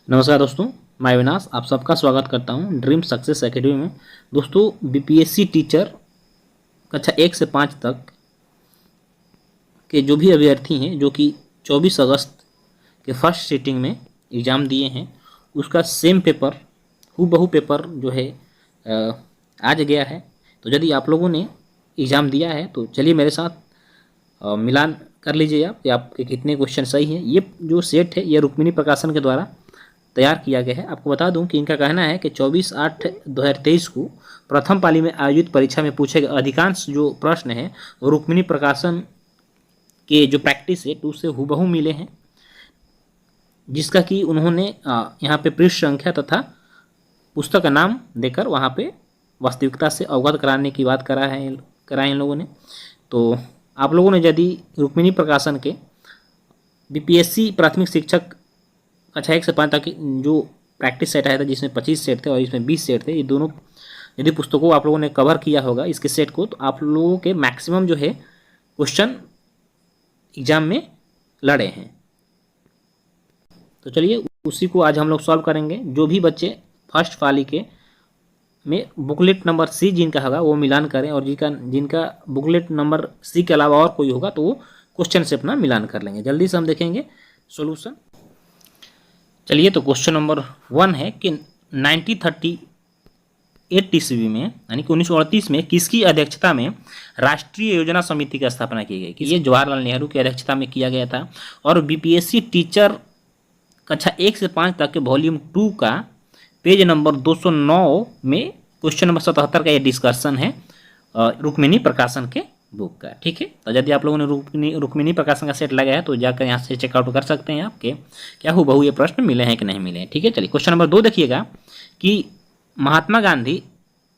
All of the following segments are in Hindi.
नमस्कार दोस्तों, मैं अविनाश आप सबका स्वागत करता हूं ड्रीम सक्सेस एकेडमी में। दोस्तों, बीपीएससी टीचर कक्षा 1 से 5 तक के जो भी अभ्यर्थी हैं जो कि 24 अगस्त के फर्स्ट सीटिंग में एग्ज़ाम दिए हैं, उसका सेम पेपर हूबहू पेपर जो है आज गया है। तो यदि आप लोगों ने एग्ज़ाम दिया है तो चलिए मेरे साथ मिलान कर लीजिए आप कि आपके कितने क्वेश्चन सही हैं। ये जो सेट है ये रुक्मिणी प्रकाशन के द्वारा तैयार किया गया है। आपको बता दूं कि इनका कहना है कि 24/8/2023 को प्रथम पाली में आयोजित परीक्षा में पूछे गए अधिकांश जो प्रश्न हैं वो रुक्मिणी प्रकाशन के जो प्रैक्टिस है तो उससे हूबहू मिले हैं, जिसका कि उन्होंने यहाँ पे पृष्ठ संख्या तथा पुस्तक का नाम देकर वहाँ पे वास्तविकता से अवगत कराने की बात कराए इन लोगों ने। तो आप लोगों ने यदि रुक्मिणी प्रकाशन के बीपीएससी प्राथमिक शिक्षक कक्षा 1 से 5 तक जो प्रैक्टिस सेट आया था जिसमें 25 सेट थे और इसमें 20 सेट थे, ये दोनों यदि पुस्तकों आप लोगों ने कवर किया होगा इसके सेट को, तो आप लोगों के मैक्सिमम जो है क्वेश्चन एग्जाम में लड़े हैं। तो चलिए उसी को आज हम लोग सॉल्व करेंगे। जो भी बच्चे फर्स्ट पाली के में बुकलेट नंबर सी जिनका होगा वो मिलान करें, और जिनका बुकलेट नंबर सी के अलावा और कोई होगा तो वो क्वेश्चन से अपना मिलान कर लेंगे। जल्दी से हम देखेंगे सॉल्यूशन। चलिए, तो क्वेश्चन नंबर 1 है कि 1938 ईस्वी में यानी कि 1938 में किसकी अध्यक्षता में राष्ट्रीय योजना समिति की स्थापना की गई? कि ये जवाहरलाल नेहरू की अध्यक्षता में किया गया था। और बीपीएससी टीचर कक्षा 1 से 5 तक के वॉल्यूम 2 का पेज नंबर 209 में क्वेश्चन नंबर 77 का ये डिस्कशन है रुक्मिणी प्रकाशन के बुक का। ठीक है, तो यदि आप लोगों ने रुक्मिणी प्रकाशन का सेट लगाया है तो जाकर यहाँ से चेकआउट कर सकते हैं आपके क्या हूबहू ये प्रश्न मिले हैं कि नहीं मिले हैं। ठीक है, चलिए क्वेश्चन नंबर 2 देखिएगा कि Mahatma Gandhi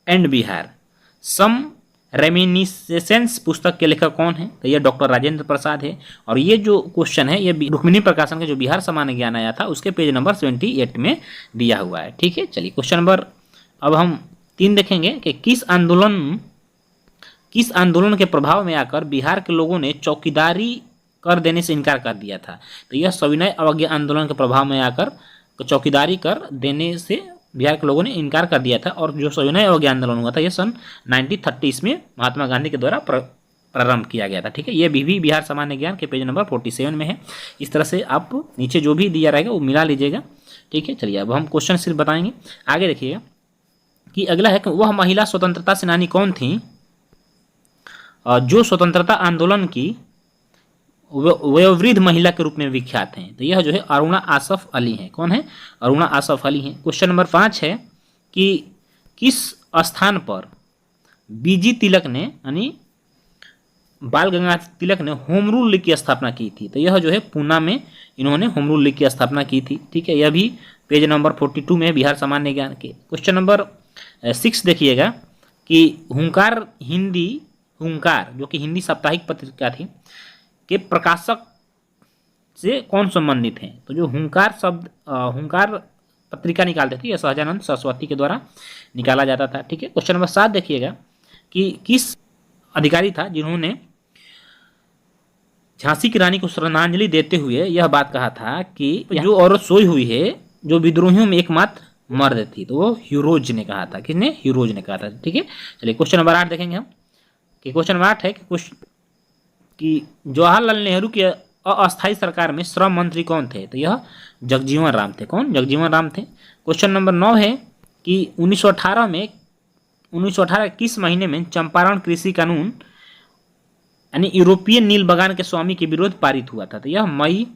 and Bihar some reminiscence पुस्तक के लेखक कौन है? तो यह डॉक्टर राजेंद्र प्रसाद है। और ये जो क्वेश्चन है ये रुक्मिणी प्रकाशन का जो बिहार सामान्य ज्ञान आया था उसके पेज नंबर 78 में दिया हुआ है। ठीक है, चलिए क्वेश्चन नंबर अब हम 3 देखेंगे कि किस आंदोलन के प्रभाव में आकर बिहार के लोगों ने चौकीदारी कर देने से इनकार कर दिया था? तो यह सविनय अवज्ञा आंदोलन के प्रभाव में आकर चौकीदारी कर देने से बिहार के लोगों ने इनकार कर दिया था। और जो सविनय अवज्ञा आंदोलन हुआ था यह सन 1930 में महात्मा गांधी के द्वारा प्रारंभ किया गया था। ठीक है, यह भी बिहार सामान्य ज्ञान के पेज नंबर 47 में है। इस तरह से आप नीचे जो भी दिया रहेगा वो मिला लीजिएगा। ठीक है, चलिए अब हम क्वेश्चन सिर्फ बताएंगे। आगे देखिएगा कि अगला है कि वह महिला स्वतंत्रता सेनानी कौन थी जो स्वतंत्रता आंदोलन की वयोवृद्ध महिला के रूप में विख्यात हैं? तो यह जो है अरुणा आसफ अली हैं। कौन है? अरुणा आसफ अली हैं। क्वेश्चन नंबर 5 है कि किस स्थान पर बीजी तिलक ने यानी बाल गंगाधर तिलक ने होम रूल लीग की स्थापना की थी? तो यह जो है पूना में इन्होंने होम रूल लीग की स्थापना की थी। ठीक है, यह भी पेज नंबर 42 में बिहार सामान्य ज्ञान के। क्वेश्चन नंबर 6 देखिएगा कि हुंकार जो कि हिंदी साप्ताहिक पत्रिका थी के प्रकाशक से कौन संबंधित हैं? तो जो हुंकार पत्रिका निकालते थे यह सहजानंद सरस्वती के द्वारा निकाला जाता था। ठीक है, क्वेश्चन नंबर 7 देखिएगा कि किस अधिकारी था जिन्होंने झांसी की रानी को श्रद्धांजलि देते हुए यह बात कहा था कि जो औरत सोई हुई है जो विद्रोहियों में एकमात्र मर्द थी? तो वो ह्यूरोज ने कहा था। किसने? ह्यूरोज ने कहा था। ठीक है, चलिए क्वेश्चन नंबर 8 देखेंगे हम कि क्वेश्चन नंबर 8 है कि जवाहरलाल नेहरू की अस्थायी सरकार में श्रम मंत्री कौन थे? तो यह जगजीवन राम थे। कौन? जगजीवन राम थे। क्वेश्चन नंबर 9 है कि 1918 किस महीने में चंपारण कृषि कानून यानी यूरोपीय नील बगान के स्वामी के विरुद्ध पारित हुआ था? तो यह मई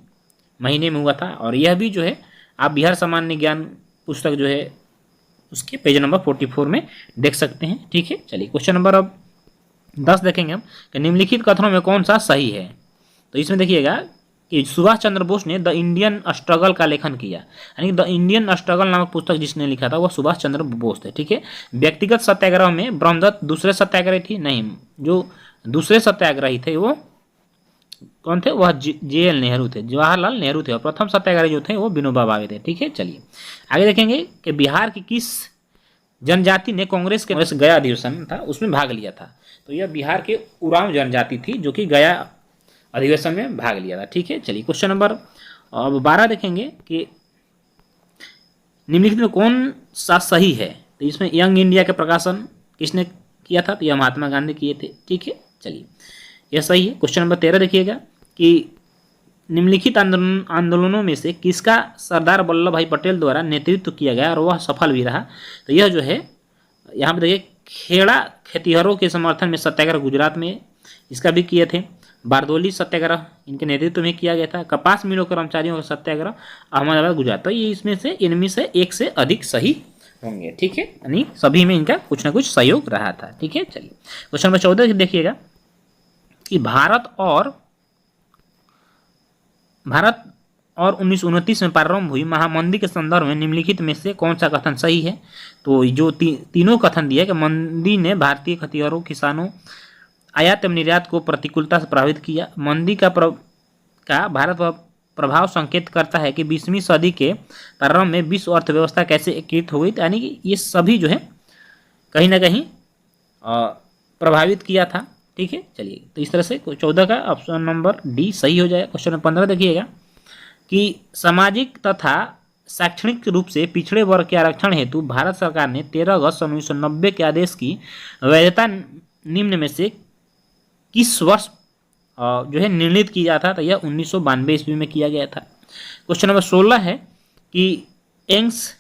महीने में हुआ था। और यह भी जो है आप बिहार सामान्य ज्ञान पुस्तक जो है उसके पेज नंबर 44 में देख सकते हैं। ठीक है, चलिए क्वेश्चन नंबर अब 10 देखेंगे हम कि निम्नलिखित कथनों में कौन सा सही है? तो इसमें देखिएगा कि सुभाष चंद्र बोस ने द इंडियन स्ट्रगल का लेखन किया, यानी द इंडियन स्ट्रगल नामक पुस्तक जिसने लिखा था वह सुभाष चंद्र बोस थे। ठीक है, व्यक्तिगत सत्याग्रह में ब्रह्मदत्त दूसरे सत्याग्रही थी? नहीं, जो दूसरे सत्याग्रही थे वो कौन थे? वह JL नेहरू थे, जवाहरलाल नेहरू थे। और प्रथम सत्याग्रही जो थे वो विनोबा भावे थे। ठीक है, चलिए आगे देखेंगे कि बिहार की किस जनजाति ने कांग्रेस के गया अधिवेशन था उसमें भाग लिया था? तो यह बिहार के उरांव जनजाति थी जो कि गया अधिवेशन में भाग लिया था। ठीक है, चलिए क्वेश्चन नंबर अब 12 देखेंगे कि निम्नलिखित में कौन सा सही है? तो इसमें यंग इंडिया का प्रकाशन किसने किया था? तो यह महात्मा गांधी किए थे। ठीक है, चलिए यह सही है। क्वेश्चन नंबर 13 देखिएगा कि निम्नलिखित आंदोलनों में से किसका सरदार वल्लभ भाई पटेल द्वारा नेतृत्व किया गया और वह सफल भी रहा? तो यह जो है यहाँ पर देखिए, खेड़ा खेतिहरों के समर्थन में सत्याग्रह गुजरात में इसका भी किए थे। बारदोली सत्याग्रह इनके नेतृत्व में किया गया था। कपास मिलों कर्मचारियों का सत्याग्रह अहमदाबाद गुजरात। तो ये इनमें से एक से अधिक सही होंगे। ठीक है, यानी सभी में इनका कुछ ना कुछ सहयोग रहा था। ठीक है, चलिए क्वेश्चन नंबर 14 देखिएगा कि भारत और 1929 में प्रारंभ हुई महामंदी के संदर्भ में निम्नलिखित में से कौन सा कथन सही है? तो जो तीनों कथन दिए कि मंदी ने भारतीय खेतिहरों किसानों आयात एवं निर्यात को प्रतिकूलता से प्रभावित किया। मंदी का भारत पर प्रभाव संकेत करता है कि 20वीं सदी के प्रारंभ में विश्व अर्थव्यवस्था कैसे एकीकृत हो गई। यानी कि ये सभी जो है कहीं ना कहीं प्रभावित किया था। ठीक है, चलिए तो इस तरह से 14 का ऑप्शन नंबर डी सही हो जाएगा। क्वेश्चन नंबर 15 देखिएगा कि सामाजिक तथा शैक्षणिक रूप से पिछड़े वर्ग के आरक्षण हेतु भारत सरकार ने 13 अगस्त 1990 के आदेश की वैधता निम्न में से किस वर्ष जो है निर्णित किया था? तो यह 1992 ईस्वी में किया गया था। क्वेश्चन नंबर 16 है कि एंग्स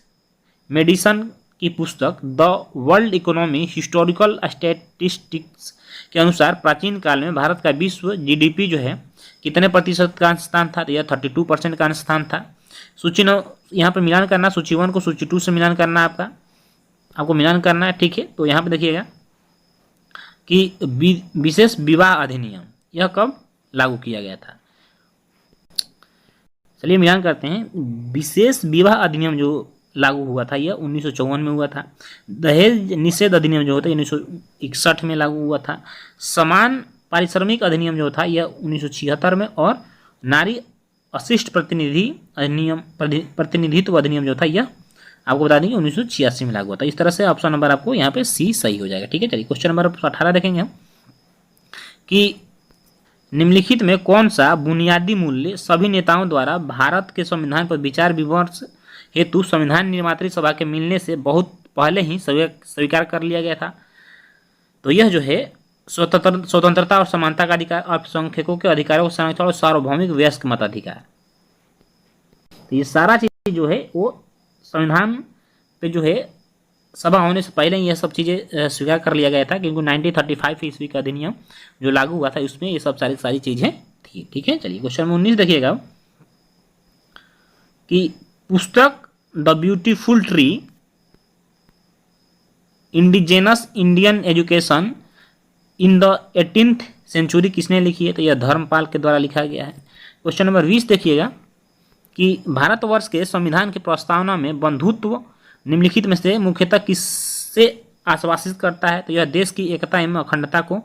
मेडिसन की पुस्तक the world economy historical statistics के अनुसार प्राचीन काल में भारत का विश्व जीडीपी जो है कितने प्रतिशत का स्थान था? तो यह 32% का स्थान था। सूची यहाँ पर मिलान करना, सूची 1 को सूची 2 से मिलान करना आपको मिलान करना है। ठीक है, तो यहाँ पर देखिएगा कि विशेष विवाह अधिनियम यह कब लागू किया गया था? चलिए मिलान करते हैं। विशेष विवाह अधिनियम जो लागू हुआ था यह 1954 में हुआ था। दहेज निषेध अधिनियम जो होता है 1961 में लागू हुआ था। समान पारिश्रमिक अधिनियम जो था यह 1976 में, और नारी अशिष्ट प्रतिनिधित्व अधिनियम जो था यह आपको बता देंगे 1986 में लागू हुआ था। इस तरह से ऑप्शन नंबर आपको यहाँ पे सी सही हो जाएगा। ठीक है, चलिए क्वेश्चन नंबर 18 देखेंगे हम कि निम्नलिखित में कौन सा बुनियादी मूल्य सभी नेताओं द्वारा भारत के संविधान पर विचार विमर्श हेतु संविधान निर्मात्री सभा के मिलने से बहुत पहले ही स्वीकार कर लिया गया था? तो यह जो है स्वतंत्रता और समानता का अधिकार, अल्पसंख्यकों के अधिकारों का संरक्षण और सार्वभौमिक वयस्क मताधिकार। तो ये सारा चीज जो है वो संविधान पे जो है सभा होने से पहले यह सब चीज़ें स्वीकार कर लिया गया था, क्योंकि 1935 ईस्वी का अधिनियम जो लागू हुआ था उसमें ये सब सारी चीज़ें थी। ठीक है, चलिए क्वेश्चन नंबर 19 देखिएगा कि पुस्तक the beautiful tree indigenous Indian education in the 18th century किसने लिखी है? तो यह धर्मपाल के द्वारा लिखा गया है। क्वेश्चन नंबर 20 देखिएगा कि भारतवर्ष के संविधान की प्रस्तावना में बंधुत्व निम्नलिखित में से मुख्यतः किससे आश्वासित करता है? तो यह देश की एकता एवं अखंडता को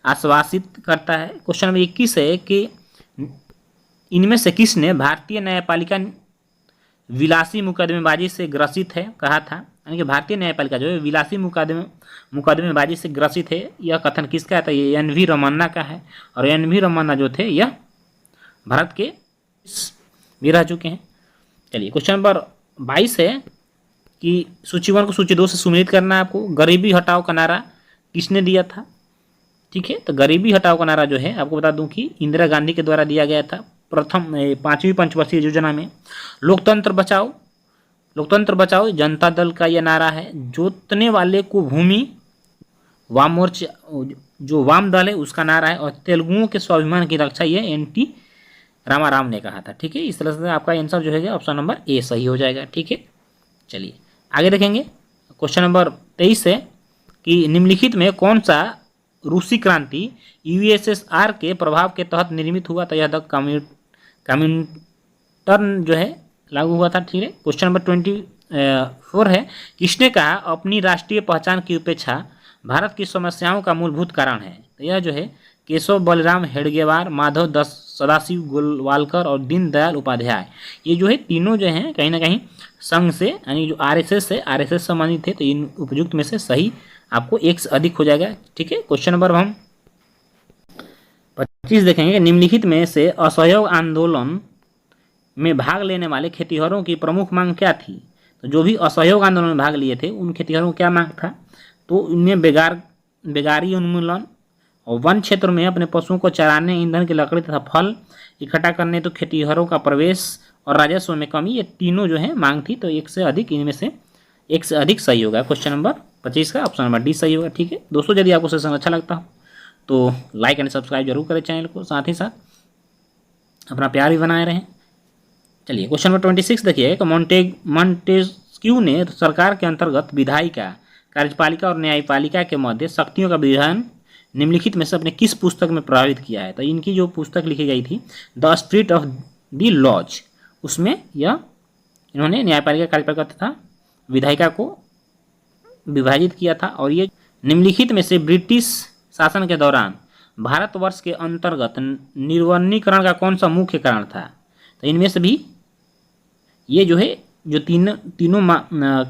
आश्वासित करता है। क्वेश्चन नंबर 21 है कि इनमें से किसने भारतीय न्यायपालिका विलासी मुकदमेबाजी से ग्रसित है कहा था? यानी कि भारतीय न्यायपालिका जो है विलासी मुकदमेबाजी से ग्रसित है, यह कथन किसका है? तो ये एन.वी. रमन्ना का है, और एन.वी. रमन्ना जो थे यह भारत के भी रह चुके हैं। चलिए क्वेश्चन नंबर 22 है कि सूची 1 को सूची 2 से सुमेलित करना है आपको। गरीबी हटाओ का नारा किसने दिया था? ठीक है, तो गरीबी हटाओ का नारा जो है आपको बता दूं कि इंदिरा गांधी के द्वारा दिया गया था प्रथम 5वीं पंचवर्षीय योजना में। लोकतंत्र बचाओ जनता दल का यह नारा है। जोतने वाले को भूमि वाम मोर्चा जो वाम दल है उसका नारा है, और तेलुगुओं के स्वाभिमान की रक्षा ये एन.टी. रामाराव ने कहा था। ठीक है, इस तरह से आपका आंसर जो है ऑप्शन नंबर ए सही हो जाएगा। ठीक है, चलिए आगे देखेंगे। क्वेश्चन नंबर 23 है कि निम्नलिखित में कौन सा रूसी क्रांति यूएसएसआर के प्रभाव के तहत निर्मित हुआ? तो यह द कम्युनिटर्न जो है लागू हुआ था। ठीक है, क्वेश्चन नंबर 24 है किसने कहा अपनी राष्ट्रीय पहचान की उपेक्षा भारत की समस्याओं का मूलभूत कारण है? तो यह जो है केशव बलराम हेडगेवार, माधव सदाशिव गोलवालकर और दीनदयाल उपाध्याय। ये जो है तीनों जो हैं कहीं ना कहीं संघ से यानी जो आरएसएस से संबंधित थे। तो इन उपयुक्त में से सही आपको एक से अधिक हो जाएगा। ठीक है, क्वेश्चन नंबर हम 25 देखेंगे। निम्नलिखित में से असहयोग आंदोलन में भाग लेने वाले खेतिहरों की प्रमुख मांग क्या थी? तो जो भी असहयोग आंदोलन में भाग लिए थे उन खेतिहरों को क्या मांग था, तो इनमें बेगारी उन्मूलन और वन क्षेत्र में अपने पशुओं को चराने, ईंधन की लकड़ी तथा फल इकट्ठा करने, तो खेतिहरों का प्रवेश और राजस्व में कमी, ये तीनों जो है मांग थी। तो एक से अधिक, इनमें से एक से अधिक सही होगा। क्वेश्चन नंबर 25 का ऑप्शन नंबर डी सही होगा। ठीक है दोस्तों, यदि आपको सेशन अच्छा लगता हो तो लाइक एंड सब्सक्राइब जरूर करें चैनल को, साथ ही साथ अपना प्यार भी बनाए रहें। चलिए क्वेश्चन नंबर 26 देखिए कि मॉन्टेस्क्यू ने सरकार के अंतर्गत विधायिका, कार्यपालिका और न्यायपालिका के मध्य शक्तियों का विधान निम्नलिखित में से अपने किस पुस्तक में प्रभावित किया है। तो इनकी जो पुस्तक लिखी गई थी the spirit of the laws, उसमें यह इन्होंने न्यायपालिका, कार्यपालिका तथा विधायिका को विभाजित किया था। और ये निम्नलिखित में से ब्रिटिश शासन के दौरान भारतवर्ष के अंतर्गत निर्वनीकरण का कौन सा मुख्य कारण था। तो इनमें से भी ये जो है, जो तीनों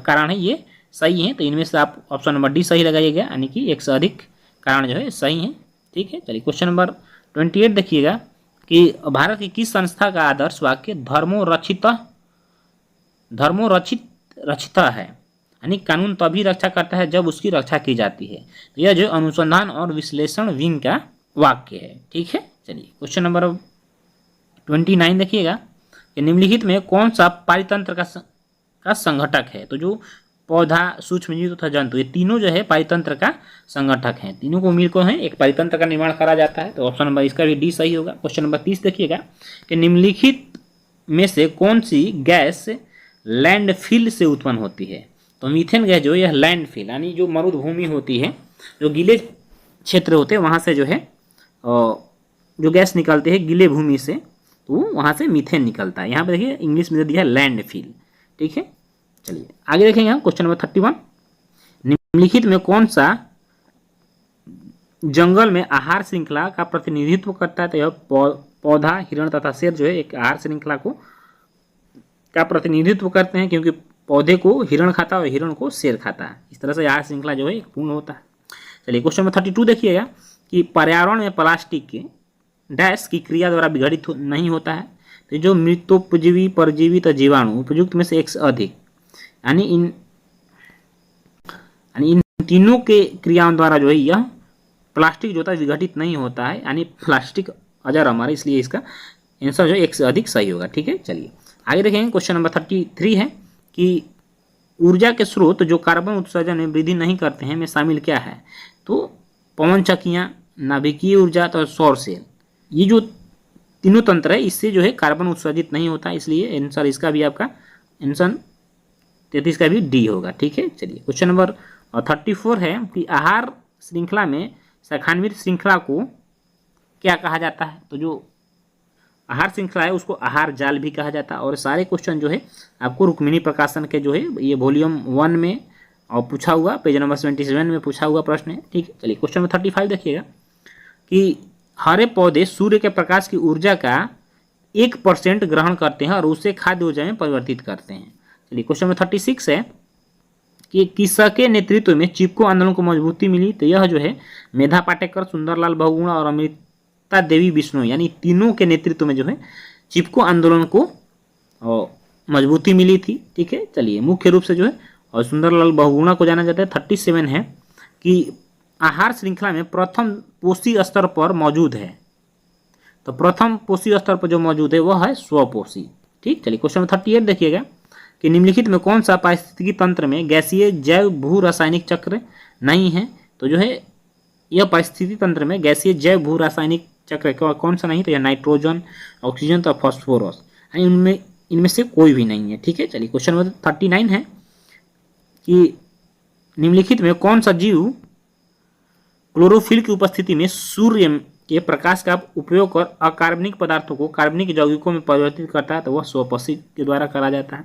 कारण है ये सही हैं। तो इनमें से आप ऑप्शन नंबर डी सही लगाइएगा, यानी कि एक से अधिक कारण जो है सही हैं। ठीक है चलिए क्वेश्चन नंबर 28 देखिएगा कि भारत की किस संस्था का आदर्श वाक्य धर्मो रक्षित है, यानी कानून तभी रक्षा करता है जब उसकी रक्षा की जाती है। तो यह जो अनुसंधान और विश्लेषण विंग का वाक्य है। ठीक है चलिए क्वेश्चन नंबर 29 देखिएगा कि निम्नलिखित में कौन सा पारितंत्र का संघटक है। तो जो पौधा, सूक्ष्मजीव तथा जंतु, ये तीनों जो है पारितंत्र का संगठक हैं। तीनों को मिलकर है एक पारितंत्र का निर्माण करा जाता है। तो ऑप्शन नंबर इसका भी डी सही होगा। क्वेश्चन नंबर 30 देखिएगा कि निम्नलिखित में से कौन सी गैस लैंडफिल से उत्पन्न होती है। तो मीथेन गैस जो यह लैंडफिल, यानी जो मरुभूमि होती है, जो गीले क्षेत्र होते हैं वहाँ से जो है जो गैस निकलते हैं गीले भूमि से, तो वहाँ से मीथेन निकलता है। यहाँ पे देखिए इंग्लिश में दिया है लैंडफिल। ठीक है चलिए आगे देखेंगे हम क्वेश्चन नंबर 31। निम्नलिखित में कौन सा जंगल में आहार श्रृंखला का प्रतिनिधित्व करता है। तो यह पौधा, हिरण तथा शेर जो है एक आहार श्रृंखला का प्रतिनिधित्व करते हैं, क्योंकि पौधे को हिरण खाता है और हिरण को शेर खाता है। इस तरह से आहार श्रृंखला जो है एक पूर्ण होता है। चलिए क्वेश्चन नंबर 32 देखिएगा कि पर्यावरण में प्लास्टिक के डैश की क्रिया द्वारा विघटित नहीं होता है। तो जो मृतोपजीवी, परजीवी तथा जीवाणु उपयुक्त में से एक से अधिक, यानी इन तीनों के क्रियाओं द्वारा जो है यह प्लास्टिक जो होता है विघटित नहीं होता है, यानी प्लास्टिक अजर हमारा, इसलिए इसका आंसर जो है एक से अधिक सही होगा। ठीक है चलिए आगे देखेंगे क्वेश्चन नंबर 33 है कि ऊर्जा के स्रोत जो कार्बन उत्सर्जन में वृद्धि नहीं करते हैं में शामिल क्या है। तो पवन चक्कियाँ, नाभिकीय ऊर्जा तो सौर सेल, ये जो तीनों तंत्र है इससे जो है कार्बन उत्सर्जित नहीं होता, इसलिए आंसर इसका भी आपका आंसर 33 का भी डी होगा। ठीक है चलिए क्वेश्चन नंबर 34 है कि आहार श्रृंखला में शाखान्वित श्रृंखला को क्या कहा जाता है। तो जो आहार श्रृंखला है उसको आहार जाल भी कहा जाता है। और सारे क्वेश्चन जो है आपको रुक्मिणी प्रकाशन के जो है ये वॉल्यूम 1 में और पूछा हुआ, पेज नंबर 77 में पूछा हुआ प्रश्न है। ठीक है चलिए क्वेश्चन नंबर 35 देखिएगा कि हरे पौधे सूर्य के प्रकाश की ऊर्जा का 1% ग्रहण करते हैं और उसे खाद्य ऊर्जा में परिवर्तित करते हैं। चलिए क्वेश्चन नंबर 36 है कि किसके नेतृत्व में चिपको आंदोलन को मजबूती मिली। तो यह जो है मेधा पाटेकर, सुंदरलाल बहुगुणा और अमृता देवी बिश्नोई, यानी तीनों के नेतृत्व में जो है चिपको आंदोलन को मजबूती मिली थी। ठीक है चलिए मुख्य रूप से जो है और सुंदरलाल बहुगुणा को जाना जाता है। 37 है कि आहार श्रृंखला में प्रथम पोषी स्तर पर मौजूद है। तो प्रथम पोषी स्तर पर जो मौजूद है वह है स्वपोषी। ठीक चलिए क्वेश्चन नंबर 38 देखिएगा कि निम्नलिखित में कौन सा पारिस्थितिकी तंत्र में गैसीय जैव भू रासायनिक चक्र नहीं है। तो जो है यह पारिस्थितिकी तंत्र में गैसीय जैव भू रासायनिक चक्र कौन सा नहीं, तो यह नाइट्रोजन, ऑक्सीजन तो फॉस्फोरस, इनमें से कोई भी नहीं है। ठीक है चलिए क्वेश्चन नंबर 39 है कि निम्नलिखित में कौन सा जीव क्लोरोफिल की उपस्थिति में सूर्य के प्रकाश का उपयोग कर अकार्बनिक पदार्थों को कार्बनिक यौगिकों में परिवर्तित करता है। तो वह स्वपोषी के द्वारा करा जाता है।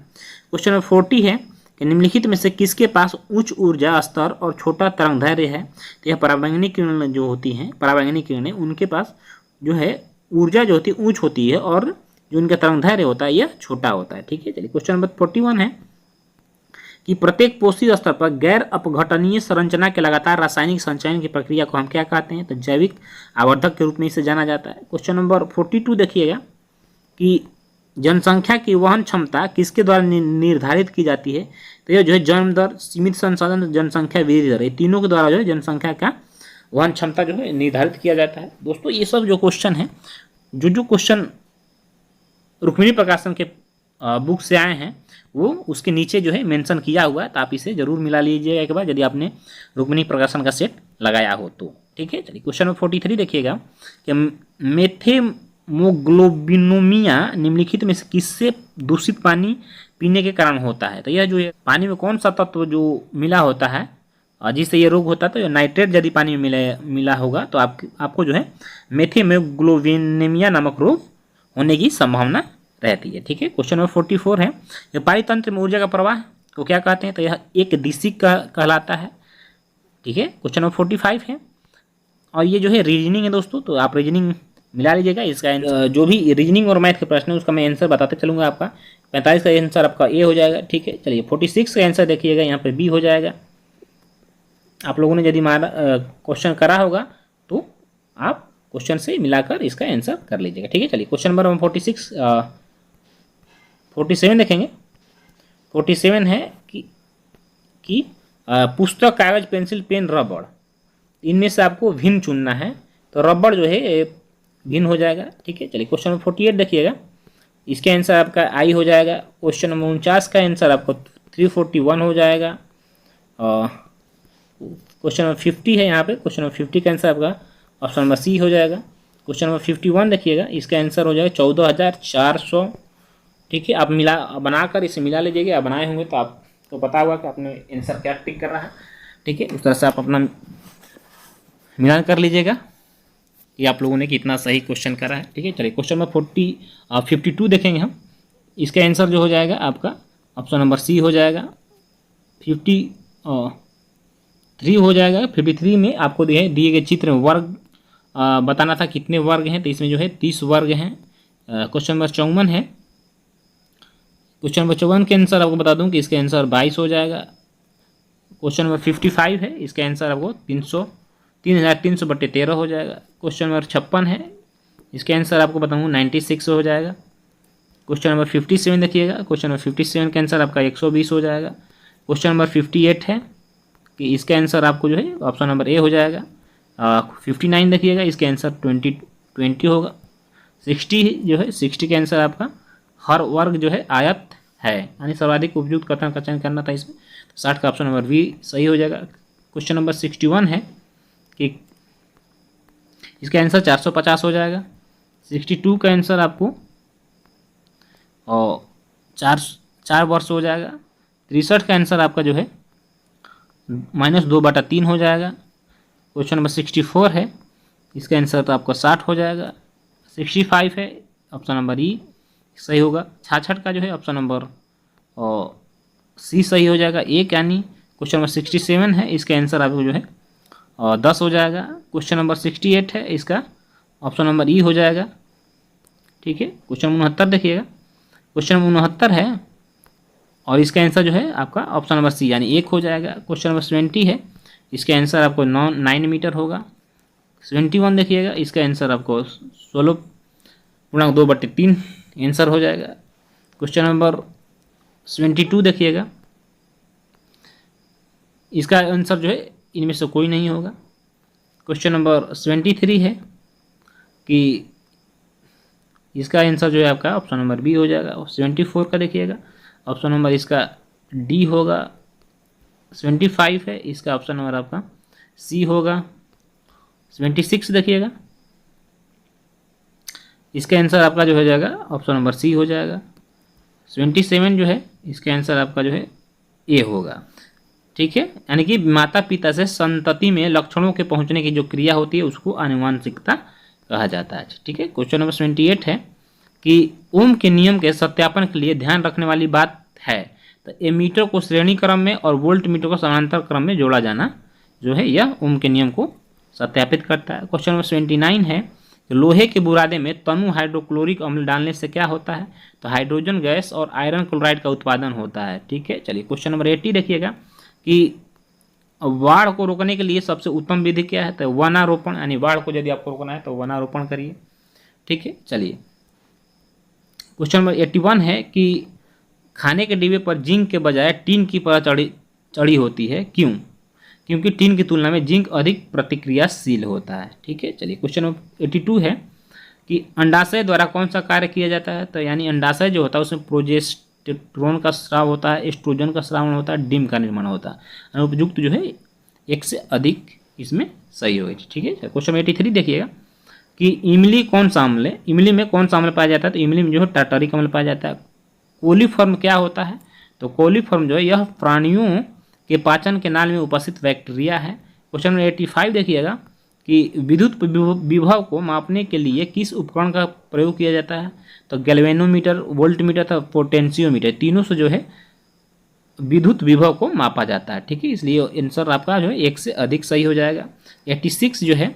क्वेश्चन नंबर 40 है कि निम्नलिखित में से किसके पास उच्च ऊर्जा स्तर और छोटा तरंगदैर्घ्य है। तो यह पराबैंगनी किरणें जो होती हैं, पराबैंगनी किरणें, उनके पास जो है ऊर्जा जो होती है उच्च होती है और जो उनका तरंगदैर्घ्य होता है यह छोटा होता है। ठीक है चलिए क्वेश्चन नंबर 41 है कि प्रत्येक पोषी स्तर पर गैर अपघटनीय संरचना के लगातार रासायनिक संचयन की प्रक्रिया को हम क्या कहते हैं। तो जैविक आवर्धक के रूप में इसे जाना जाता है। क्वेश्चन नंबर 42 देखिएगा कि जनसंख्या की वहन क्षमता किसके द्वारा निर्धारित की जाती है? तो ये जो है जन्म दर, सीमित संसाधन, जनसंख्या वृद्धि दर, ये तीनों के द्वारा जो है जनसंख्या का वहन क्षमता जो है निर्धारित किया जाता है। दोस्तों ये सब जो क्वेश्चन है, जो क्वेश्चन रुक्मिणी प्रकाशन के बुक से आए हैं वो उसके नीचे जो है मेंशन किया हुआ है, तो आप इसे जरूर मिला लीजिएगा एक बार यदि आपने रुक्मिणी प्रकाशन का सेट लगाया हो तो। ठीक है, चलिए क्वेश्चन नंबर 43 देखिएगा कि मेथेमोग्लोबिनोमिया निम्नलिखित में से किससे दूषित पानी पीने के कारण होता है? तो यह जो है पानी में कौन सा तत्व जो मिला होता है जिससे ये रोग होता है, तो नाइट्रेट यदि पानी में मिला होगा तो आपको जो है मेथेमोग्लोबिनेमिया नामक रोग होने की संभावना रहती है। ठीक है, क्वेश्चन नंबर 44 है, पारितंत्र में ऊर्जा का प्रवाह को क्या कहते हैं? तो यह एक दिशी कहलाता है। ठीक है, क्वेश्चन नंबर 45 है और ये जो है रीजनिंग है दोस्तों, तो आप रीजनिंग मिला लीजिएगा। इसका जो भी रीजनिंग और मैथ के प्रश्न है उसका मैं आंसर बताते चलूँगा। आपका 45 का आंसर आपका ए हो जाएगा। ठीक है, चलिए 46 का आंसर देखिएगा, यहाँ पे बी हो जाएगा। आप लोगों ने यदि क्वेश्चन करा होगा तो आप क्वेश्चन से मिलाकर इसका आंसर कर लीजिएगा। ठीक है, चलिए क्वेश्चन नंबर 47 देखेंगे। 47 है कि पुस्तक, कागज, पेंसिल, पेन, रबड़, इनमें से आपको भिन्न चुनना है, तो रबड़ जो है भिन्न हो जाएगा। ठीक है, चलिए क्वेश्चन नंबर 48 देखिएगा, इसके आंसर आपका आई हो जाएगा। क्वेश्चन नंबर 49 का आंसर आपको 341 हो जाएगा। क्वेश्चन नंबर 50 है यहाँ पे, क्वेश्चन नंबर 50 का आंसर आपका ऑप्शन नंबर सी हो जाएगा। क्वेश्चन नंबर 51 देखिएगा, इसका आंसर हो जाएगा 14,400। ठीक है, आप बनाकर इसे मिला लीजिएगा। आप बनाए होंगे तो आपको पता होगा कि आपने आंसर क्या टिक कर रहा है। ठीक है, उस तरह से आप अपना मिलान कर लीजिएगा कि आप लोगों ने कितना सही क्वेश्चन करा है। ठीक है, चलिए क्वेश्चन नंबर 52 देखेंगे हम। इसका आंसर जो हो जाएगा आपका ऑप्शन नंबर सी हो जाएगा। 53 हो जाएगा। 53 में आपको दिए गए चित्र में वर्ग बताना था कितने वर्ग हैं, तो इसमें जो है 30 वर्ग हैं। क्वेश्चन नंबर 54 है। क्वेश्चन नंबर 54 के आंसर आपको बता दूं कि इसका आंसर 22 हो जाएगा। क्वेश्चन नंबर 55 है, इसका आंसर आपको 3,300/13 हो जाएगा। क्वेश्चन नंबर 56 है, इसके आंसर आपको बताऊँ 96 हो जाएगा। क्वेश्चन नंबर 57 देखिएगा, क्वेश्चन नंबर 57 का आंसर आपका 120 हो जाएगा। क्वेश्चन नंबर 58 है कि इसका आंसर आपको जो है ऑप्शन नंबर ए हो जाएगा। 59 देखिएगा, इसके आंसर 20 होगा। 60 जो है 60 का आंसर आपका हर वर्ग जो है आयत है, यानी सर्वाधिक उपयुक्त कथन का चयन करना था इसमें, 60 का ऑप्शन नंबर बी सही हो जाएगा। क्वेश्चन नंबर 61 है कि इसका आंसर 450 हो जाएगा। 62 का आंसर आपको और 4 वर्ष हो जाएगा। 63 का आंसर आपका जो है -2/3 हो जाएगा। क्वेश्चन नंबर 64 है, इसका आंसर तो आपका 60 हो जाएगा। 65 है, ऑप्शन नंबर ई सही होगा। 66 का जो है ऑप्शन नंबर सी सही हो जाएगा, एक यानी। क्वेश्चन नंबर 67 है, इसका आंसर आपको जो है 10 हो जाएगा। क्वेश्चन नंबर 68 है, इसका ऑप्शन नंबर ई हो जाएगा। ठीक है, क्वेश्चन 69 देखिएगा, क्वेश्चन नंबर 69 है और इसका आंसर जो है आपका ऑप्शन नंबर सी यानी 1 हो जाएगा। क्वेश्चन नंबर 70 है, इसका आंसर आपको 9 मीटर होगा। 71 देखिएगा, इसका आंसर आपको 16.2/3 आंसर हो जाएगा। क्वेश्चन नंबर 72 देखिएगा, इसका आंसर जो है इनमें से कोई नहीं होगा। क्वेश्चन नंबर 73 है कि इसका आंसर जो है आपका ऑप्शन नंबर बी हो जाएगा। और 74 का देखिएगा, ऑप्शन नंबर इसका डी होगा। 75 है, इसका ऑप्शन नंबर आपका सी होगा। 76 देखिएगा, इसका आंसर आपका जो हो जाएगा ऑप्शन नंबर सी हो जाएगा। 77 जो है इसका आंसर आपका जो है ए होगा। ठीक है, यानी कि माता पिता से संतति में लक्षणों के पहुंचने की जो क्रिया होती है उसको आनुवांशिकता कहा जाता है। ठीक है, क्वेश्चन नंबर 78 है कि ओम के नियम के सत्यापन के लिए ध्यान रखने वाली बात है, तो एमीटर को श्रेणी क्रम में और वोल्ट मीटर को समानांतर क्रम में जोड़ा जाना जो है यह ओम के नियम को सत्यापित करता है। क्वेश्चन नंबर 79 है, लोहे के बुरादे में तनु हाइड्रोक्लोरिक अम्ल डालने से क्या होता है, तो हाइड्रोजन गैस और आयरन क्लोराइड का उत्पादन होता है। ठीक है, चलिए क्वेश्चन नंबर 80 देखिएगा कि बाढ़ को रोकने के लिए सबसे उत्तम विधि क्या है, तो वनारोपण, यानी बाढ़ को यदि आपको रोकना है तो वनारोपण करिए। ठीक है, चलिए क्वेश्चन नंबर 81 है कि खाने के डिब्बे पर जिंक के बजाय टीन की परत चढ़ी होती है, क्यों? क्योंकि टीन की तुलना में जिंक अधिक प्रतिक्रियाशील होता है। ठीक है, चलिए क्वेश्चन नंबर 82 है कि अंडाशय द्वारा कौन सा कार्य किया जाता है? तो यानी अंडाशय जो होता है उसमें प्रोजेस्टेरोन का स्राव होता है, एस्ट्रोजन का स्राव होता है, डिम का निर्माण होता है। उपयुक्त जो है एक से अधिक इसमें सही होगी। ठीक है, क्वेश्चन 83 देखिएगा कि इमली कौन सा अम्ल है? इमली में कौन सा अम्ल पाया जाता है? तो इमली में जो है टार्टरिक अम्ल पाया जाता है। कोलीफॉर्म क्या होता है? तो कोलीफॉर्म जो है यह प्राणियों के पाचन के नाल में उपस्थित बैक्टीरिया है। क्वेश्चन नंबर 85 देखिएगा कि विद्युत विभव को मापने के लिए किस उपकरण का प्रयोग किया जाता है? तो गैल्वेनोमीटर, वोल्टमीटर तथा पोटेंशियोमीटर, तीनों से जो है विद्युत विभव को मापा जाता है। ठीक है, इसलिए आंसर आपका जो है एक से अधिक सही हो जाएगा। 86 जो है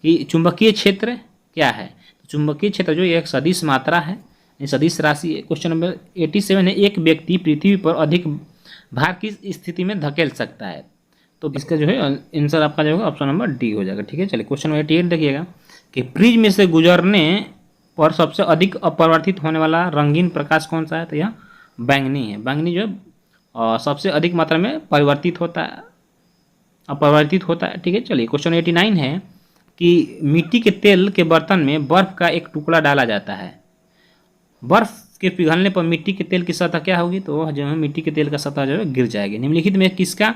कि चुंबकीय क्षेत्र क्या है? तो चुंबकीय क्षेत्र जो एक सदिश मात्रा है, सदिश राशि है। क्वेश्चन नंबर 87 है एक व्यक्ति पृथ्वी पर अधिक भार किस स्थिति में धकेल सकता है? तो इसका जो है आंसर आपका जो होगा ऑप्शन नंबर डी हो जाएगा। ठीक है, चलिए क्वेश्चन नंबर 88 देखिएगा कि प्रिज्म में से गुजरने पर सबसे अधिक अपरिवर्तित होने वाला रंगीन प्रकाश कौन सा है? तो यह बैंगनी है। बैंगनी जो है सबसे अधिक मात्रा में अपरिवर्तित होता है। ठीक है, चलिए क्वेश्चन 89 है कि मिट्टी के तेल के बर्तन में बर्फ का एक टुकड़ा डाला जाता है। बर्फ के पिघलने पर मिट्टी के तेल की सतह क्या होगी? तो जो है मिट्टी के तेल का सतह जो है गिर जाएगी। निम्नलिखित में किसका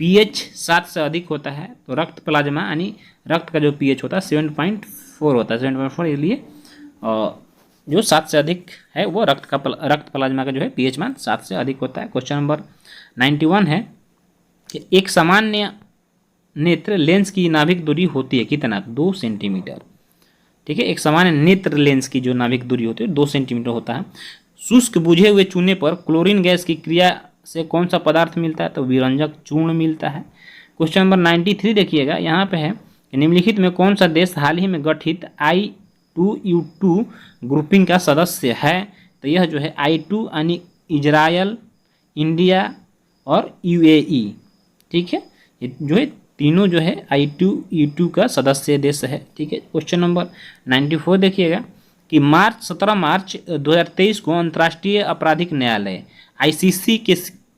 pH 7 से अधिक होता है? तो रक्त प्लाज्मा यानी रक्त का जो pH होता है 7.4 होता है, 7.4। इसलिए जो 7 से अधिक है वो रक्त प्लाज्मा का जो है pH मान 7 से अधिक होता है। क्वेश्चन नंबर 91 है कि एक सामान्य नेत्र लेंस की नाभिक दूरी होती है कितना? 2 सेंटीमीटर। ठीक है, एक सामान्य नेत्र लेंस की जो नाभिक दूरी होती है 2 सेंटीमीटर होता है। शुष्क बुझे हुए चूने पर क्लोरीन गैस की क्रिया से कौन सा पदार्थ मिलता है? तो विरंजक चूर्ण मिलता है। क्वेश्चन नंबर 93 देखिएगा, यहाँ पे है कि निम्नलिखित में कौन सा देश हाल ही में गठित I2U2 ग्रुपिंग का सदस्य है? तो यह जो है I2 यानी इजरायल, इंडिया और UAE। ठीक है, ये जो है तीनों जो है I2U2 का सदस्य देश है। ठीक है, क्वेश्चन नंबर 94 देखिएगा कि 17 मार्च 2023 को अंतर्राष्ट्रीय आपराधिक न्यायालय ICC के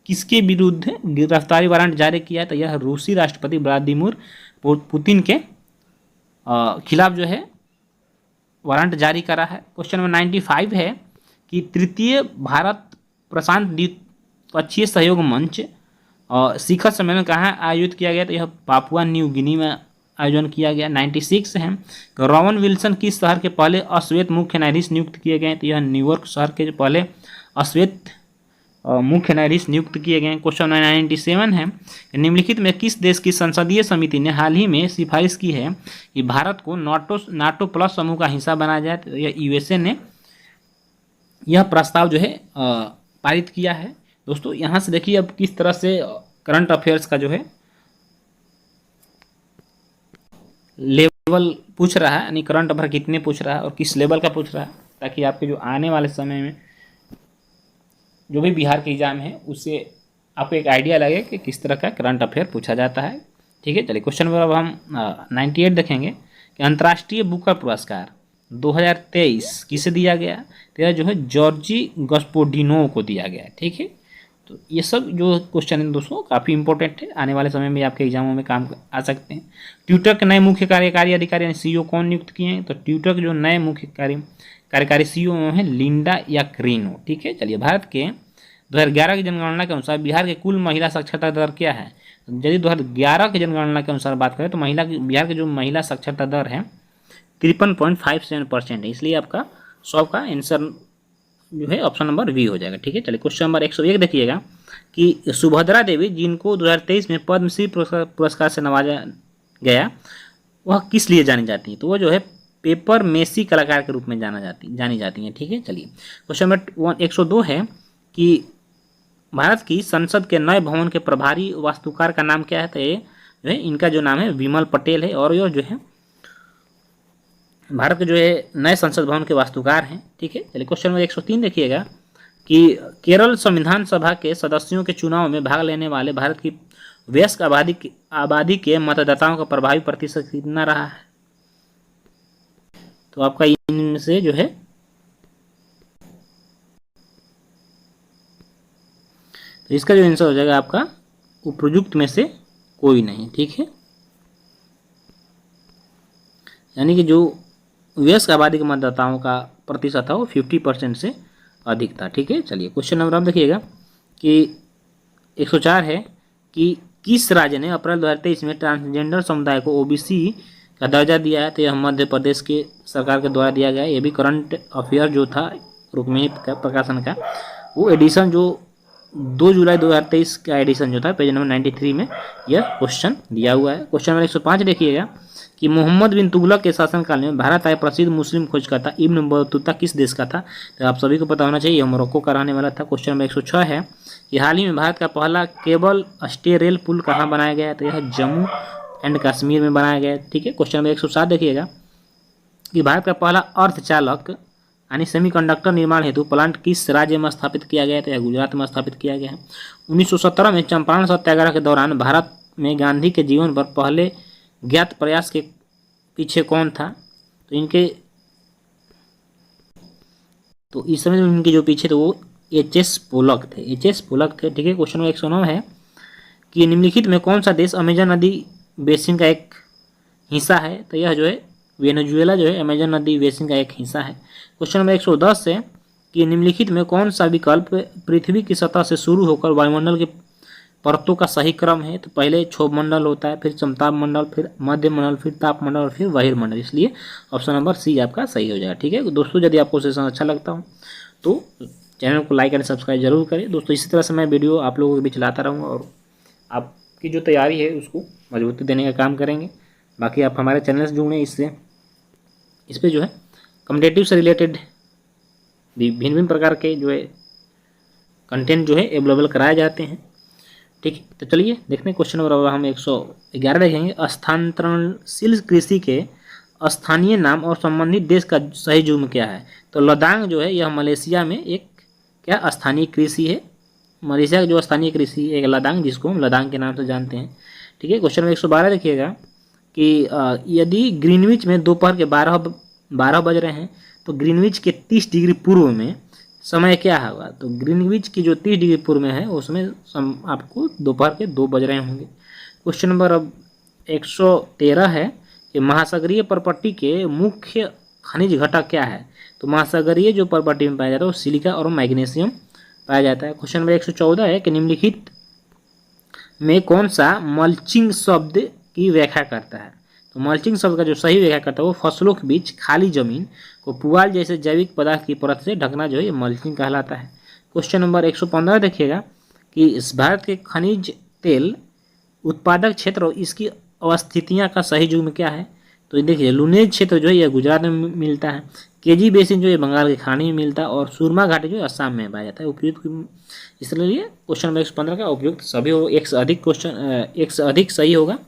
किसके विरुद्ध गिरफ्तारी वारंट जारी किया है? तो यह रूसी राष्ट्रपति व्लादिमीर पुतिन के खिलाफ जो है वारंट जारी करा है। क्वेश्चन नंबर 95 है कि तृतीय भारत प्रशांत द्विपक्षीय सहयोग मंच शिखर सम्मेलन कहाँ आयोजित किया गया? तो यह पापुआ न्यू गिनी में आयोजन किया गया। 96 है रॉवन विल्सन किस शहर के पहले अश्वेत मुख्य न्यायाधीश नियुक्त किए गए? तो यह न्यूयॉर्क शहर के जो पहले अश्वेत मुख्य न्यायाधीश नियुक्त किए गए। क्वेश्चन 97 है निम्नलिखित में किस देश की संसदीय समिति ने हाल ही में सिफारिश की है कि भारत को नाटो प्लस समूह का हिस्सा बनाया जाए? तो यह USA ने यह प्रस्ताव जो है पारित किया है। दोस्तों यहाँ से देखिए अब किस तरह से करंट अफेयर्स का जो है लेवल पूछ रहा है, यानी करंट अफेयर कितने पूछ रहा है और किस लेवल का पूछ रहा है, ताकि आपके जो आने वाले समय में जो भी बिहार के एग्जाम है उससे आपको एक आइडिया लगे कि किस तरह का करंट अफेयर पूछा जाता है। ठीक है, चलिए क्वेश्चन नंबर अब हम 98 देखेंगे कि अंतर्राष्ट्रीय बुकर पुरस्कार 2023 किसे दिया गया? तो यह जो है जॉर्जी गस्पोडिनो को दिया गया है। ठीक है, तो ये सब जो क्वेश्चन है दोस्तों काफ़ी इंपॉर्टेंट है, आने वाले समय में आपके एग्जामों में काम आ सकते हैं। ट्विटर के नए मुख्य कार्यकारी अधिकारी यानी CEO कौन नियुक्त किए हैं? तो ट्विटर के जो नए मुख्य कार्यकारी CEO हैं लिंडा याकरिनो। ठीक है, चलिए भारत के 2011 की जनगणना के अनुसार बिहार के कुल महिला साक्षरता दर क्या है? यदि 2011 की जनगणना के अनुसार बात करें तो बिहार के जो महिला साक्षरता दर है 53.57% है। इसलिए आपका 100 का आंसर जो है ऑप्शन नंबर बी हो जाएगा। ठीक है, चलिए क्वेश्चन नंबर 101 देखिएगा कि सुभद्रा देवी जिनको 2023 में पद्मश्री पुरस्कार से नवाजा गया वह किस लिए जानी जाती हैं? तो वह जो है पेपर मेसी कलाकार के रूप में जानी जाती हैं। ठीक है, चलिए क्वेश्चन नंबर 102 है कि भारत की संसद के नए भवन के प्रभारी वास्तुकार का नाम क्या है? तो ये जो है इनका जो नाम है विमल पटेल है और यह जो है भारत के जो है नए संसद भवन के वास्तुकार हैं। ठीक है, चलिए क्वेश्चन नंबर 103 देखिएगा कि केरल संविधान सभा के सदस्यों के चुनाव में भाग लेने वाले भारत की वयस्क आबादी के मतदाताओं का प्रभावी प्रतिशत कितना रहा है? तो आपका इनमें से जो है तो इसका जो आंसर हो जाएगा आपका उपयुक्त में से कोई नहीं। ठीक है, यानी कि जो वयस्क आबादी के मतदाताओं का प्रतिशत था वो 50% से अधिक था। ठीक है, चलिए क्वेश्चन नंबर आप देखिएगा कि 104 है कि किस राज्य ने अप्रैल 2023 में ट्रांसजेंडर समुदाय को ओबीसी का दर्जा दिया है? तो यह मध्य प्रदेश के सरकार के द्वारा दिया गया है। ये भी करंट अफेयर जो था रुक्मिणी प्रकाशन का, वो एडिशन जो 2 जुलाई 2023 का एडिशन जो था पेज नंबर 93 में यह क्वेश्चन दिया हुआ है। क्वेश्चन नंबर 105 देखिएगा कि मोहम्मद बिन तुगलक के शासनकाल में भारत आए प्रसिद्ध मुस्लिम खोजकर्ता इब्न बतूता किस देश का था? तो आप सभी को पता होना चाहिए, यह मोरक्को का रहने वाला था। क्वेश्चन नंबर 106 है कि हाल ही में भारत का पहला केबल स्टे रेल पुल कहाँ बनाया गया है? तो यह जम्मू एंड कश्मीर में बनाया गया है। ठीक है, क्वेश्चन नंबर 107 देखिएगा कि भारत का पहला अर्धचालक यानी सेमीकंडक्टर निर्माण हेतु प्लांट किस राज्य में स्थापित किया गया है? तो यह गुजरात में स्थापित किया गया है। 1917 में चंपारण सत्याग्रह के दौरान भारत में गांधी के जीवन पर पहले ज्ञात प्रयास के पीछे कौन था? तो इस समय इनके जो पीछे थे वो एच.एस. पोलक थे। ठीक है, क्वेश्चन नंबर 109 है कि निम्नलिखित में कौन सा देश अमेजन नदी बेसिन का एक हिस्सा है? तो यह जो है वेनेजुएला जो है अमेजन नदी बेसिन का एक हिस्सा है। क्वेश्चन नंबर 110 है कि निम्नलिखित में कौन सा विकल्प पृथ्वी की सतह से शुरू होकर वायुमंडल के परतों का सही क्रम है? तो पहले क्षोभ मंडल होता है, फिर समताप मंडल, फिर मध्य मंडल, फिर ताप मंडल और फिर बहिर्मंडल। इसलिए ऑप्शन नंबर सी आपका सही हो जाएगा। ठीक है दोस्तों, यदि आपको सेशन अच्छा लगता हो तो चैनल को लाइक एंड सब्सक्राइब जरूर करें दोस्तों। इसी तरह से मैं वीडियो आप लोगों के बीच लाता रहूँगा और आपकी जो तैयारी है उसको मजबूती देने का काम करेंगे। बाकी आप हमारे चैनल से जुड़े, इस पर जो है कॉम्पिटिटिव से रिलेटेड भिन्न भिन्न प्रकार के जो है कंटेंट जो है अवेलेबल कराए जाते हैं। ठीक है, तो चलिए देखते हैं क्वेश्चन नंबर हम 111 देखेंगे। स्थानांतरणशील कृषि के स्थानीय नाम और संबंधित देश का सही जुर्म क्या है? तो लदांग जो है यह मलेशिया में एक क्या स्थानीय कृषि है। मलेशिया का जो स्थानीय कृषि है लदांग, जिसको हम लदांग के नाम से जानते हैं। ठीक है, क्वेश्चन नंबर 112 देखिएगा कि यदि ग्रीनविच में दोपहर के 12 बज रहे हैं तो ग्रीनविच के 30 डिग्री पूर्व में समय क्या होगा? तो ग्रीनविच की जो 30 डिग्री पूर्व में है उसमें आपको दोपहर के 2 बज रहे होंगे। क्वेश्चन नंबर अब 113 है कि महासागरीय परपट्टी के मुख्य खनिज घटक क्या है? तो महासागरीय जो परपट्टी में पाया जाता है वो सिलिका और मैग्नीशियम पाया जाता है। क्वेश्चन नंबर 114 है कि निम्नलिखित में कौन सा मल्चिंग शब्द की व्याख्या करता है? तो मल्चिंग शब्द का जो सही व्याख्या करता है वो फसलों के बीच खाली जमीन को पुआल जैसे जैविक पदार्थ की परत से ढकना जो है ये मल्चिंग कहलाता है। क्वेश्चन नंबर 115 देखिएगा कि इस भारत के खनिज तेल उत्पादक क्षेत्र और इसकी अवस्थितियाँ का सही जुर्म क्या है? तो देखिए लुनेज क्षेत्र जो है यह गुजरात में मिलता है, केजी बेसिन जो है बंगाल की खाड़ी में मिलता है और सुरमा घाटी जो है असम में पाया जाता है। उपयुक्त इसलिए क्वेश्चन नंबर 115 का उपयुक्त सभी हो, एक से अधिक सही होगा।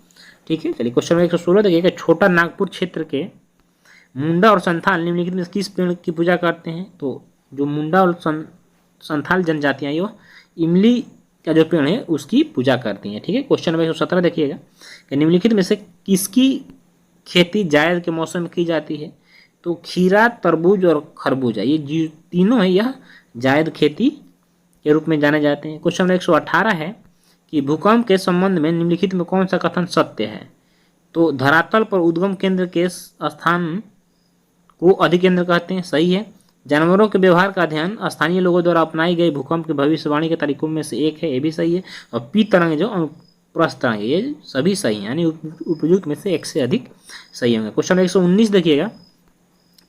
ठीक है, चलिए क्वेश्चन नंबर 116 देखिएगा छोटा नागपुर क्षेत्र के मुंडा और संथाल निम्नलिखित में किस पेड़ की पूजा करते हैं? तो जो मुंडा और संथाल जनजातियाँ ये इमली का जो पेड़ है उसकी पूजा करती हैं। ठीक है, क्वेश्चन नंबर 117 देखिएगा कि निम्नलिखित में से किसकी खेती जायद के मौसम में की जाती है? तो खीरा, तरबूज और खरबूजा ये जो तीनों है यह जायद खेती के रूप में जाने जाते हैं। क्वेश्चन नंबर 118 है कि भूकंप के संबंध में निम्नलिखित में कौन सा कथन सत्य है? तो धरातल पर उद्गम केंद्र के स्थान को अधिकेंद्र कहते हैं, सही है। जानवरों के व्यवहार का अध्ययन स्थानीय लोगों द्वारा अपनाई गई भूकंप की भविष्यवाणी के तरीकों में से एक है, ये भी सही है। और पी तरंग जो अनुप्रस्थ तरंग ये सभी सही हैं, यानी उपयुक्त में से एक से अधिक सही होंगे। क्वेश्चन 119 देखिएगा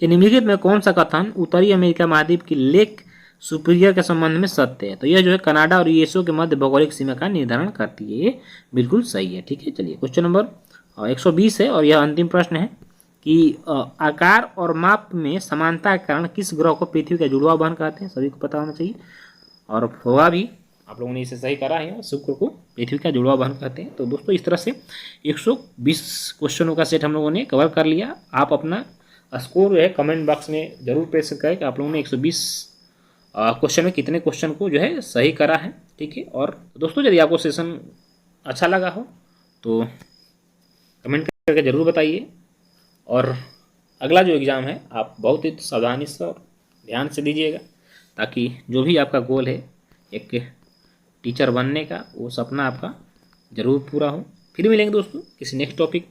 कि निम्नलिखित में कौन सा कथन उत्तरी अमेरिका महाद्वीप की लेक सुपीरियर के संबंध में सत्य है? तो यह जो है कनाडा और यूएसओ के मध्य भौगोलिक सीमा का निर्धारण करती है, ये बिल्कुल सही है। ठीक है, चलिए क्वेश्चन नंबर 120 है और यह अंतिम प्रश्न है कि आकार और माप में समानता के कारण किस ग्रह को पृथ्वी का जुड़वा बहन कहते हैं? सभी को पता होना चाहिए और होगा भी, आप लोगों ने इसे सही करा है। शुक्र को पृथ्वी का जुड़वा बहन कहते हैं। तो दोस्तों इस तरह से 120 क्वेश्चनों का सेट हम लोगों ने कवर कर लिया। आप अपना स्कोर जो है कमेंट बॉक्स में जरूर प्रेषित करें कि आप लोगों ने 120 क्वेश्चन में कितने क्वेश्चन को जो है सही करा है। ठीक है, और दोस्तों यदि आपको सेशन अच्छा लगा हो तो कमेंट करके ज़रूर बताइए। और अगला जो एग्ज़ाम है आप बहुत ही सावधानी से और ध्यान से दीजिएगा ताकि जो भी आपका गोल है एक टीचर बनने का वो सपना आपका जरूर पूरा हो। फिर मिलेंगे दोस्तों किसी नेक्स्ट टॉपिक।